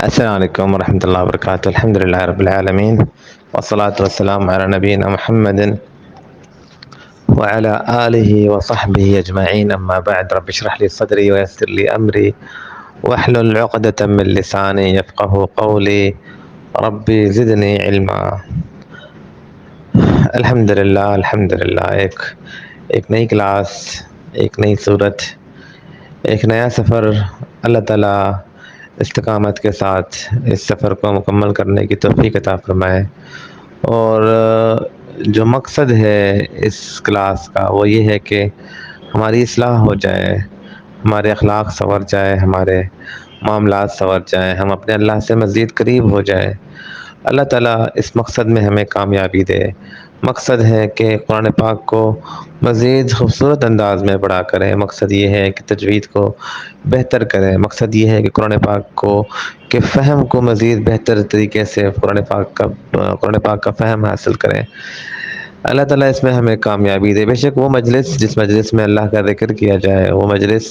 السلام علیکم ورحمۃ اللہ وبرکاتہ، الحمد للہ رب العالمین والصلاة والسلام علی نبینا محمد وعلى آلہ وصحبہ اجمعین، اما بعد، رب اشرح لی صدری ویسر لی امری واحلل عقدۃ من لسانی یفقہوا قولی ربی زدنی علما۔ الحمد للہ ایک نئی کلاس، ایک نئی صورت، ایک نیا سفر۔ اللہ تعالیٰ استقامت کے ساتھ اس سفر کو مکمل کرنے کی توفیق عطا فرمائے، اور جو مقصد ہے اس کلاس کا وہ یہ ہے کہ ہماری اصلاح ہو جائے، ہمارے اخلاق سنور جائے، ہمارے معاملات سنور جائیں، ہم اپنے اللہ سے مزید قریب ہو جائیں۔ اللہ تعالیٰ اس مقصد میں ہمیں کامیابی دے۔ مقصد ہے کہ قرآن پاک کو مزید خوبصورت انداز میں پڑھا کریں، مقصد یہ ہے کہ تجوید کو بہتر کریں، مقصد یہ ہے کہ قرآن پاک کے فہم کو مزید بہتر طریقے سے قرآن پاک کا فہم حاصل کریں۔ اللہ تعالیٰ اس میں ہمیں کامیابی دے۔ بے شک وہ مجلس جس مجلس میں اللہ کا ذکر کیا جائے، وہ مجلس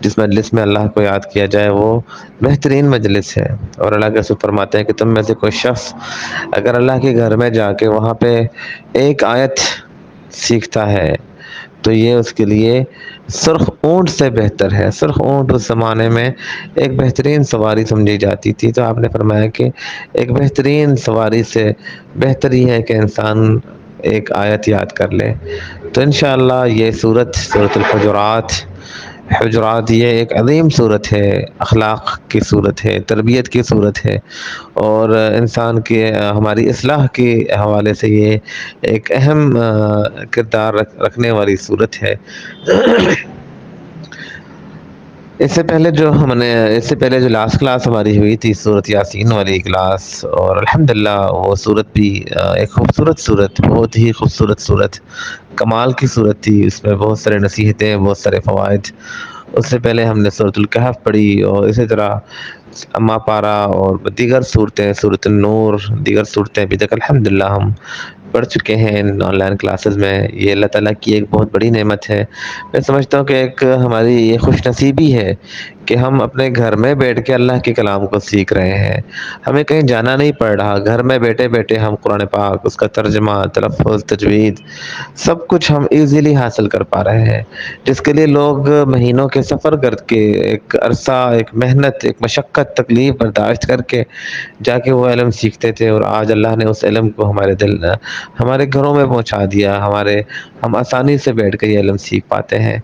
جس مجلس میں اللہ کو یاد کیا جائے، وہ بہترین مجلس ہے۔ اور اللہ کے رسول فرماتے ہیں کہ تم میں سے کوئی شخص اگر اللہ کے گھر میں جا کے وہاں پہ ایک آیت سیکھتا ہے تو یہ اس کے لیے سرخ اونٹ سے بہتر ہے۔ سرخ اونٹ اس زمانے میں ایک بہترین سواری سمجھی جاتی تھی، تو آپ نے فرمایا کہ ایک بہترین سواری سے بہتر ہی ہے کہ انسان ایک آیت یاد کر لے۔ تو انشاءاللہ یہ سورۃ الحجرات یہ ایک عظیم صورت ہے، اخلاق کی صورت ہے، تربیت کی صورت ہے، اور انسان کے ہماری اصلاح کے حوالے سے یہ ایک اہم کردار رکھنے والی صورت ہے۔ اس سے پہلے جو لاسٹ کلاس ہماری ہوئی تھی سورۃ یاسین والی کلاس، اور الحمدللہ وہ صورت بھی ایک خوبصورت صورت، بہت ہی خوبصورت صورت، کمال کی صورت تھی۔ اس میں بہت سارے نصیحتیں، بہت سارے فوائد۔ اس سے پہلے ہم نے سورۃ الکہف پڑھی، اور اسی طرح اما پارہ اور دیگر صورتیں، سورۃ النور، دیگر صورتیں ابھی تک الحمدللہ ہم پڑھ چکے ہیں ان آن لائن کلاسز میں۔ یہ اللہ تعالیٰ کی ایک بہت بڑی نعمت ہے۔ میں سمجھتا ہوں کہ ایک ہماری یہ خوش نصیبی ہے کہ ہم اپنے گھر میں بیٹھ کے اللہ کے کلام کو سیکھ رہے ہیں، ہمیں کہیں جانا نہیں پڑ رہا، گھر میں بیٹھے بیٹھے ہم قرآن پاک، اس کا ترجمہ، تلفظ، تجوید، سب کچھ ہم ایزیلی حاصل کر پا رہے ہیں، جس کے لیے لوگ مہینوں کے سفر کر کے، ایک عرصہ، ایک محنت، ایک مشقت، تکلیف برداشت کر کے جا کے وہ علم سیکھتے تھے، اور آج اللہ نے اس علم کو ہمارے گھروں میں پہنچا دیا، ہم آسانی سے بیٹھ کے یہ علم سیکھ پاتے ہیں۔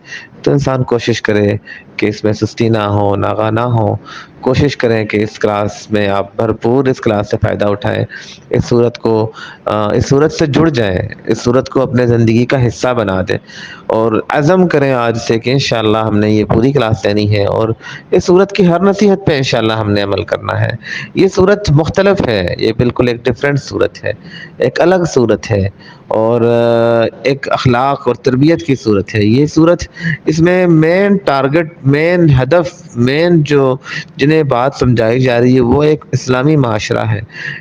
تو انسان کوشش کرے کہ اس میں سستی نہ ہو، ناغہ نہ ہو، کوشش کریں کہ اس کلاس میں آپ بھرپور اس کلاس سے فائدہ اٹھائیں، اس صورت سے جڑ جائیں، اس صورت کو اپنے زندگی کا حصہ بنا دیں، اور عزم کریں آج سے کہ انشاءاللہ ہم نے یہ پوری کلاس لینی ہے، اور اس صورت کی ہر نصیحت پہ انشاءاللہ ہم نے عمل کرنا ہے۔ یہ صورت مختلف ہے، یہ بالکل ایک ڈیفرنٹ صورت ہے، ایک الگ صورت ہے، اور ایک اخلاق اور تربیت کی صورت ہے یہ صورت۔ اس میں مین ٹارگٹ، مین ہدف، مین جنہیں بات سمجھائی جا رہی ہے وہ ایک اسلامی معاشرہ ہے۔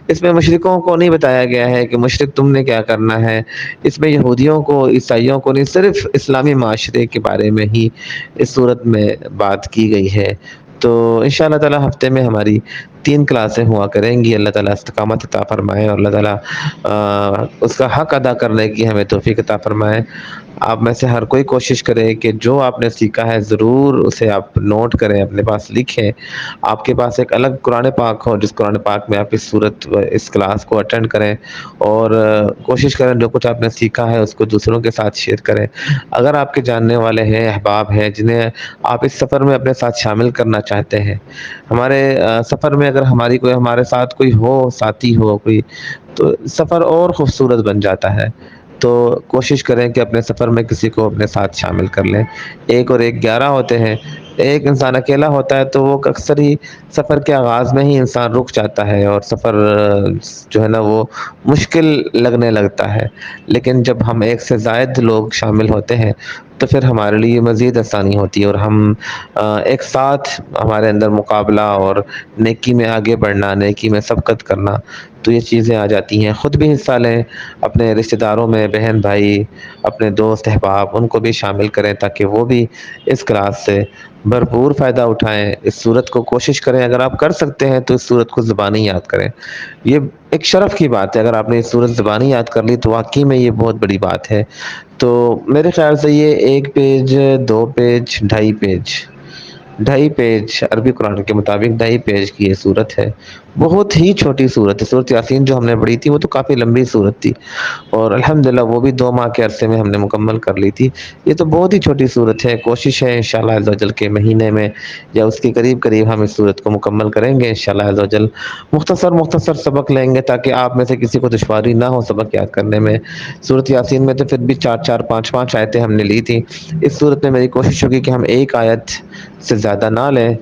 اس میں مشرکوں کو نہیں بتایا گیا ہے کہ مشرک تم نے کیا کرنا ہے، اس میں یہودیوں کو، عیسائیوں کو نہیں، صرف اسلامی معاشرے کے بارے میں ہی اس صورت میں بات کی گئی ہے۔ تو انشاءاللہ تعالی ہفتے میں ہماری 3 کلاسیں ہوا کریں گی۔ اللہ تعالیٰ استقامت عطا فرمائے، اور اللہ تعالیٰ اس کا حق ادا کرنے کی ہمیں توفیق عطا فرمائے۔ آپ میں سے ہر کوئی کوشش کرے کہ جو آپ نے سیکھا ہے ضرور اسے آپ نوٹ کریں، اپنے پاس لکھیں، آپ کے پاس ایک الگ قرآن پاک ہو جس قرآن پاک میں آپ اس کلاس کو اٹینڈ کریں، اور کوشش کریں جو کچھ آپ نے سیکھا ہے اس کو دوسروں کے ساتھ شیئر کریں۔ اگر آپ کے جاننے والے ہیں، احباب ہیں جنہیں آپ اس سفر میں اپنے ساتھ شامل کرنا چاہتے ہیں، ہمارے سفر میں اگر ہمارے ساتھ کوئی ہو، ساتھی ہو کوئی، تو سفر اور خوبصورت بن جاتا ہے۔ تو کوشش کریں کہ اپنے سفر میں کسی کو اپنے ساتھ شامل کر لیں۔ 1 اور 1 11 ہوتے ہیں، ایک انسان اکیلا ہوتا ہے تو وہ اکثر ہی سفر کے آغاز میں ہی انسان رک جاتا ہے، اور سفر جو ہے نا وہ مشکل لگنے لگتا ہے، لیکن جب ہم 1 سے زائد لوگ شامل ہوتے ہیں تو پھر ہمارے لیے مزید آسانی ہوتی ہے، اور ہم ایک ساتھ ہمارے اندر مقابلہ اور نیکی میں آگے بڑھنا، نیکی میں سبقت کرنا، تو یہ چیزیں آ جاتی ہیں۔ خود بھی حصہ لیں، اپنے رشتہ داروں میں، بہن بھائی، اپنے دوست احباب ان کو بھی شامل کریں تاکہ وہ بھی اس کلاس سے بھرپور فائدہ اٹھائیں۔ اس صورت کو کوشش کریں، اگر آپ کر سکتے ہیں تو اس صورت کو زبانی یاد کریں۔ یہ ایک شرف کی بات ہے، اگر آپ نے یہ صورت زبانی یاد کر لی تو واقعی میں یہ بہت بڑی بات ہے۔ تو میرے خیال سے یہ 1 پیج، 2 پیج، 2.5 پیج، 2.5 پیج عربی قرآن کے مطابق 2.5 پیج کی یہ صورت ہے۔ بہت ہی چھوٹی صورت ہے۔ سورۃ یاسین جو ہم نے پڑھی تھی وہ تو کافی لمبی صورت تھی، اور الحمدللہ وہ بھی 2 ماہ کے عرصے میں ہم نے مکمل کر لی تھی۔ یہ تو بہت ہی چھوٹی صورت ہے، کوشش ہے انشاءاللہ عز و جل کے مہینے میں یا اس کے قریب قریب ہم اس صورت کو مکمل کریں گے انشاءاللہ عز و جل۔ مختصر سبق لیں گے تاکہ آپ میں سے کسی کو دشواری نہ ہو سبق یاد کرنے میں۔ سورۃ یاسین میں تو پھر بھی 4 5 آیتیں ہم نے لی تھی۔ اس صورت میں میری کوشش ہوگی کہ ہم 1 آیت سے زیادہ نہ لیں،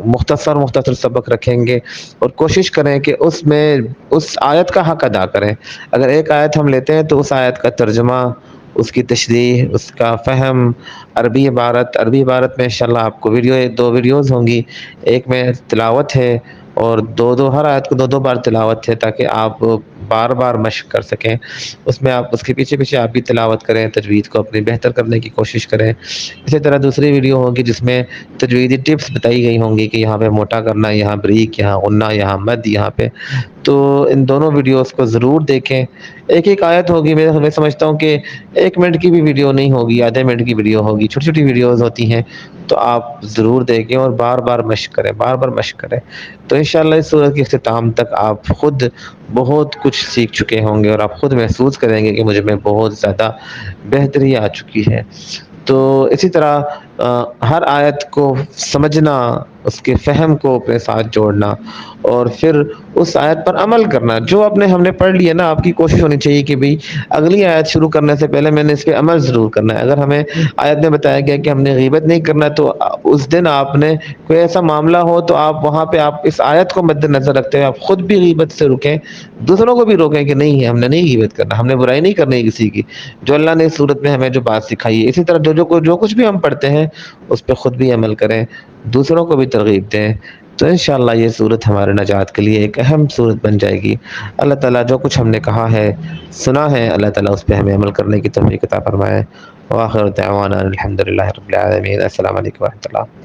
مختصر سبق رکھیں گے، اور کوشش کریں کہ اس میں اس آیت کا حق ادا کریں۔ اگر 1 آیت ہم لیتے ہیں تو اس آیت کا ترجمہ، اس کی تشریح، اس کا فہم، عربی عبارت میں انشاءاللہ آپ کو 2 ویڈیوز ہوں گی۔ ایک میں تلاوت ہے، اور ہر آیت کو 2 بار تلاوت ہے تاکہ آپ بار بار مشق کر سکیں۔ اس میں آپ اس کے پیچھے آپ بھی تلاوت کریں، تجوید کو اپنی بہتر کرنے کی کوشش کریں۔ اسی طرح دوسری ویڈیو ہوگی جس میں تجویدی ٹپس بتائی گئی ہوں گی کہ یہاں پہ موٹا کرنا، یہاں بریک، یہاں غنہ، یہاں مد، یہاں پہ۔ تو ان دونوں ویڈیوز کو ضرور دیکھیں۔ ایک آیت ہوگی، میں سمجھتا ہوں کہ 1 منٹ کی بھی ویڈیو نہیں ہوگی، آدھے منٹ کی ویڈیو ہوگی، چھوٹی چھوٹی ویڈیوز ہوتی ہیں، تو آپ ضرور دیکھیں اور بار بار مشق کریں۔ تو انشاءاللہ اس سورت کے اختتام تک آپ خود بہت کچھ سیکھ چکے ہوں گے، اور آپ خود محسوس کریں گے کہ مجھ میں بہت زیادہ بہتری آ چکی ہے۔ تو اسی طرح ہر آیت کو سمجھنا، اس کے فہم کو اپنے ساتھ جوڑنا، اور پھر اس آیت پر عمل کرنا۔ جو ہم نے پڑھ لیا نا، آپ کی کوشش ہونی چاہیے کہ بھئی اگلی آیت شروع کرنے سے پہلے میں نے اس پہ عمل ضرور کرنا ہے۔ اگر ہمیں آیت میں بتایا گیا کہ ہم نے غیبت نہیں کرنا، تو اس دن آپ نے کوئی ایسا معاملہ ہو تو آپ وہاں پہ آپ اس آیت کو مد نظر رکھتے ہوئے آپ خود بھی غیبت سے رکیں، دوسروں کو بھی روکیں کہ نہیں، ہم نے نہیں غیبت کرنا، ہم نے برائی نہیں کرنی کسی کی، جو اللہ نے اس صورت میں ہمیں جو بات سکھائی ہے۔ اسی طرح جو کچھ بھی ہم پڑھتے ہیں اس پہ خود بھی عمل کریں، دوسروں کو بھی ترغیب دیں، تو انشاءاللہ یہ صورت ہمارے نجات کے لیے ایک اہم صورت بن جائے گی۔ اللہ تعالیٰ جو کچھ ہم نے کہا ہے، سنا ہے، اللہ تعالیٰ اس پہ ہمیں عمل کرنے کی توفیق عطا فرمائے۔ وآخر دعوانا الحمدللہ رب العالمین۔ السلام علیکم ورحمۃ اللہ۔